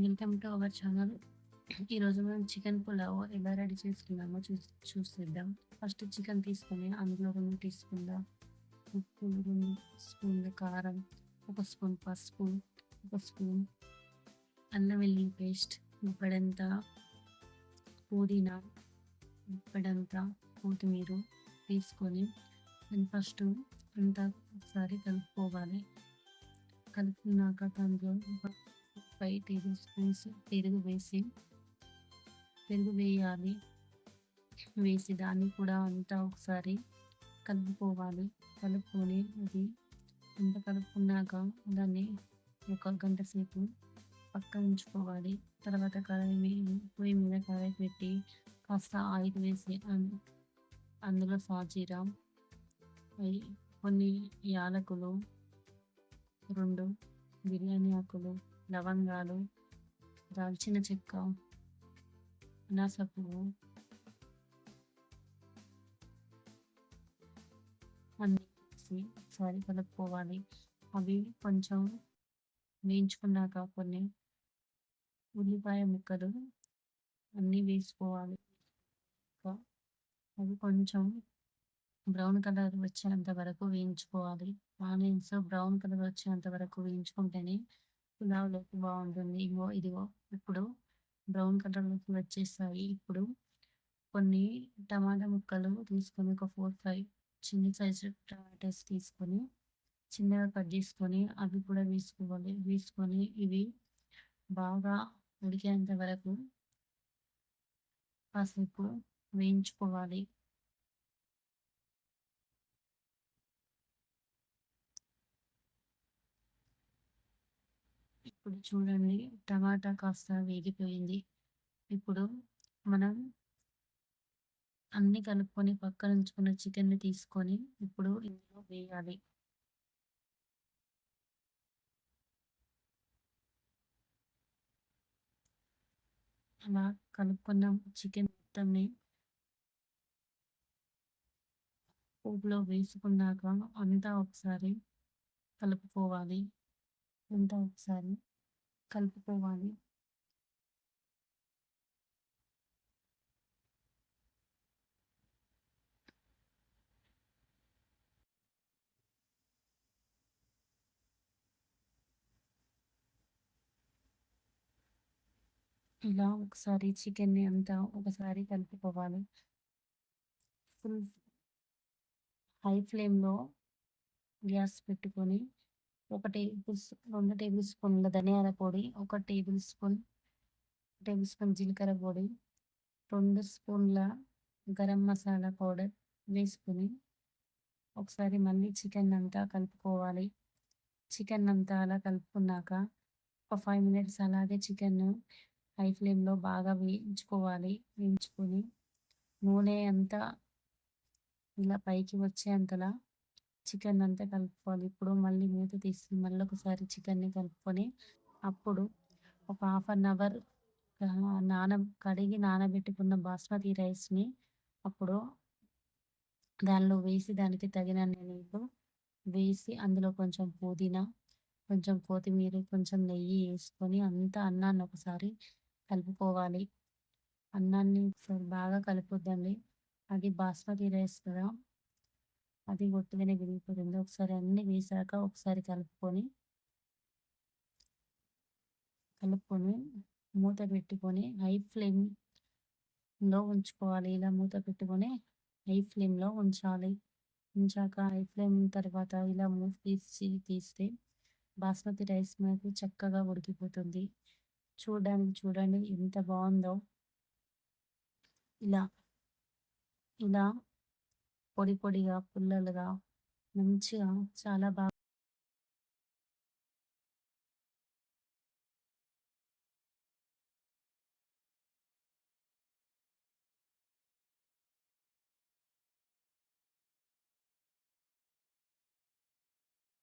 Welcome to our channel. ఈరోజు మనం chicken pulao ఎలా రెడీ చేసుకుందామో చూసేద్దాం. ఫస్ట్ చికెన్ తీసుకొని అందులో 2 టీ స్పూన్ల ఉప్పు, 2 స్పూన్ల కారం, 1 స్పూన్ పసుపు, 1 స్పూన్ అల్లం వెల్లుల్లి పేస్ట్, ఉప్పడంత పుదీనా, ఉప్పడంత కొత్తిమీర తీసుకొని దాన్ని ఫస్ట్ అంతా ఒకసారి కలుపుకోవాలి. కలుపుకున్నాక దాంట్లో ఒక 5 టేబుల్ స్పూన్స్ పెరుగు వేయాలి. వేసి దాన్ని కూడా అంతా ఒకసారి కలుపుకోవాలి. కలుపుకొని అది అంతా కలుపుకున్నాక దాన్ని 1 గంట సేపు పక్కన ఉంచుకోవాలి. తర్వాత పొయ్యి మీద కడాయి పెట్టి కాస్త ఆయిల్ వేసి అందులో సాజీరా, కొన్ని యాలకులు, 2 బిర్యానీ ఆకులు, లవంగాలు, దాల్చిన చెక్క, అనాస పువ్వు అన్నీ వేసి ఒకసారి కలుపుకోవాలి. అవి కొంచెం వేయించుకున్నాక కొన్ని ఉల్లిపాయ ముక్కలు అన్నీ వేసుకోవాలి. అవి కొంచెం బ్రౌన్ కలర్ వచ్చేంత వరకు వేయించుకోవాలి. ఆనియన్స్ బ్రౌన్ కలర్ వచ్చేంత వరకు వేయించుకుంటేనే పులావ్లోకి బాగుంటుంది. ఇదిగో ఇప్పుడు బ్రౌన్ కలర్లోకి వచ్చేస్తాయి. ఇప్పుడు కొన్ని టమాటా ముక్కలు తీసుకొని ఒక 4-5 చిన్న సైజు టమాటాస్ తీసుకొని చిన్నగా కట్ చేసుకొని అవి కూడా వేసుకోవాలి. వేసుకొని ఇవి బాగా ఉడికేంత వరకు కాసేపు వేయించుకోవాలి. ఇప్పుడు చూడండి, టమాటా కాస్త వేగిపోయింది. ఇప్పుడు మనం అన్నీ కలుపుకొని పక్కన ఉంచుకున్న చికెన్ని తీసుకొని ఇప్పుడు ఇందులో వేయాలి. అలా కలుపుకున్న చికెన్ మొత్తంని పోపులో వేసుకున్నాక అంతా ఒకసారి కలుపుకోవాలి. ఇలా ఒకసారి చికెన్ని అంతా ఒకసారి కలుపుకోవాలి. ఫుల్ హై ఫ్లేమ్లో గ్యాస్ పెట్టుకొని 2 టేబుల్ స్పూన్ల ధనియాల పొడి, 1 టేబుల్ స్పూన్ జీలకర్ర పొడి, 2 స్పూన్ల గరం మసాలా పౌడర్ వేసుకొని ఒకసారి మళ్ళీ చికెన్ అంతా కలుపుకోవాలి. చికెన్ అంతా అలా కలుపుకున్నాక ఒక 5 మినిట్స్ అలాగే చికెన్ హై ఫ్లేమ్లో బాగా వేయించుకొని నూనె అంతా ఇలా పైకి వచ్చేంతలా చికెన్ అంతా కలుపుకోవాలి. ఇప్పుడు మళ్ళీ మూత తీసి మళ్ళీ ఒకసారి చికెన్ని కలుపుకొని అప్పుడు ఒక 1/2 అవర్ కడిగి నానబెట్టుకున్న బాస్మతి రైస్ని అప్పుడు దానిలో వేసి దానికి తగినన్ని నీళ్ళు వేసి అందులో కొంచెం పుదీనా, కొంచెం కొత్తిమీర, కొంచెం నెయ్యి వేసుకొని అంతా అన్నాన్ని ఒకసారి కలుపుకోవాలి. అన్నాన్ని ఒకసారి బాగా కలుపుద్దండి. అది బాస్మతి రైస్ కదా, అది ఒట్టిగానే విరిగిపోతుంది. ఒకసారి అన్నీ వేసాక ఒకసారి కలుపుకొని మూత పెట్టుకొని హై ఫ్లేమ్లో ఉంచుకోవాలి. ఇలా మూత పెట్టుకొని హై ఫ్లేమ్లో ఉంచాక హై ఫ్లేమ్ తర్వాత ఇలా మూత తీస్తే బాస్మతి రైస్ మనకు చక్కగా ఉడికిపోతుంది. చూడండి ఎంత బాగుందో. ఇలా పొడిగా పుల్లలుగా మంచిగా చాలా బాగా